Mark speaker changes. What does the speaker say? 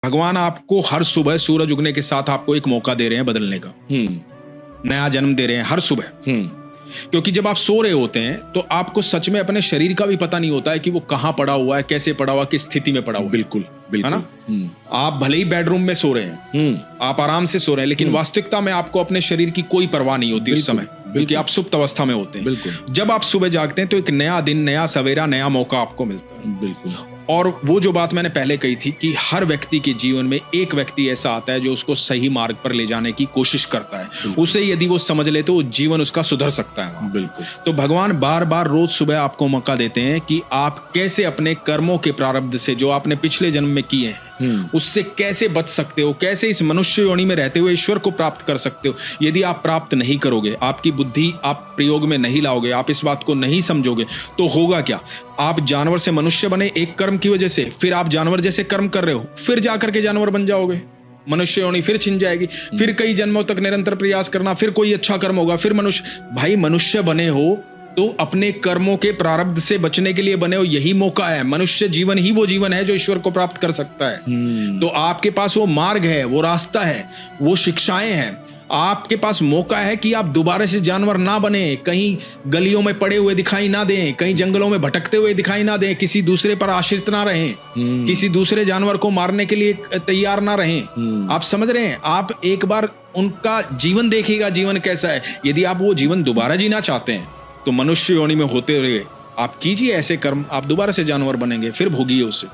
Speaker 1: भगवान आपको हर सुबह सूरज उगने के साथ आपको एक मौका दे रहे हैं बदलने का, नया जन्म दे रहे हैं हर सुबह। क्योंकि जब आप सो रहे होते हैं तो आपको सच में अपने शरीर का भी पता नहीं होता है कि वो कहाँ पड़ा हुआ है, कैसे पड़ा हुआ, किस स्थिति में पड़ा हुआ है।
Speaker 2: बिल्कुल बिल्कुल,
Speaker 1: है ना? आप भले ही बेडरूम में सो रहे हैं, आप आराम से सो रहे हैं, लेकिन वास्तविकता में आपको अपने शरीर की कोई परवाह नहीं होती उस समय, क्योंकि आप सुप्त अवस्था में होते हैं।
Speaker 2: बिल्कुल।
Speaker 1: जब आप सुबह जागते हैं तो एक नया दिन, नया सवेरा, नया मौका आपको मिलता है।
Speaker 2: बिल्कुल।
Speaker 1: और वो जो बात मैंने पहले कही थी कि हर व्यक्ति के जीवन में एक व्यक्ति ऐसा आता है जो उसको सही मार्ग पर ले जाने की कोशिश करता है। उसे यदि वो समझ ले तो जीवन उसका सुधर सकता है।
Speaker 2: बिल्कुल।
Speaker 1: तो भगवान बार बार रोज सुबह आपको मौका देते हैं कि आप कैसे अपने कर्मों के प्रारब्ध से, जो आपने पिछले जन्म में किए हैं, उससे कैसे बच सकते हो, कैसे इस मनुष्य योनि में रहते हुए ईश्वर को प्राप्त कर सकते हो। यदि आप प्राप्त नहीं करोगे, आपकी बुद्धि आप प्रयोग में नहीं लाओगे, आप इस बात को नहीं समझोगे, तो होगा क्या? आप जानवर से मनुष्य बने एक कर्म की वजह से, फिर आप जानवर जैसे कर्म कर रहे हो, फिर जाकर के जानवर बन जाओगे, मनुष्य योनि फिर छिन जाएगी, फिर कई जन्मों तक निरंतर प्रयास करना, फिर कोई अच्छा कर्म होगा, फिर मनुष्य। भाई मनुष्य बने हो तो अपने कर्मों के प्रारब्ध से बचने के लिए बने हो, यही मौका है। मनुष्य जीवन ही वो जीवन है जो ईश्वर को प्राप्त कर सकता है। तो आपके पास वो मार्ग है, वो रास्ता है, वो शिक्षाएं हैं। आपके पास मौका है कि आप दोबारा से जानवर ना बने, कहीं गलियों में पड़े हुए दिखाई ना दें, कहीं जंगलों में भटकते हुए दिखाई ना दें, किसी दूसरे पर आश्रित ना रहें, किसी दूसरे जानवर को मारने के लिए तैयार ना रहें। आप समझ रहे हैं? आप एक बार उनका जीवन देखिएगा, जीवन कैसा है। यदि आप वो जीवन दोबारा जीना चाहते हैं तो मनुष्य योनि में होते हुए आप कीजिए ऐसे कर्म, आप दोबारा से जानवर बनेंगे, फिर भोगिए उसे।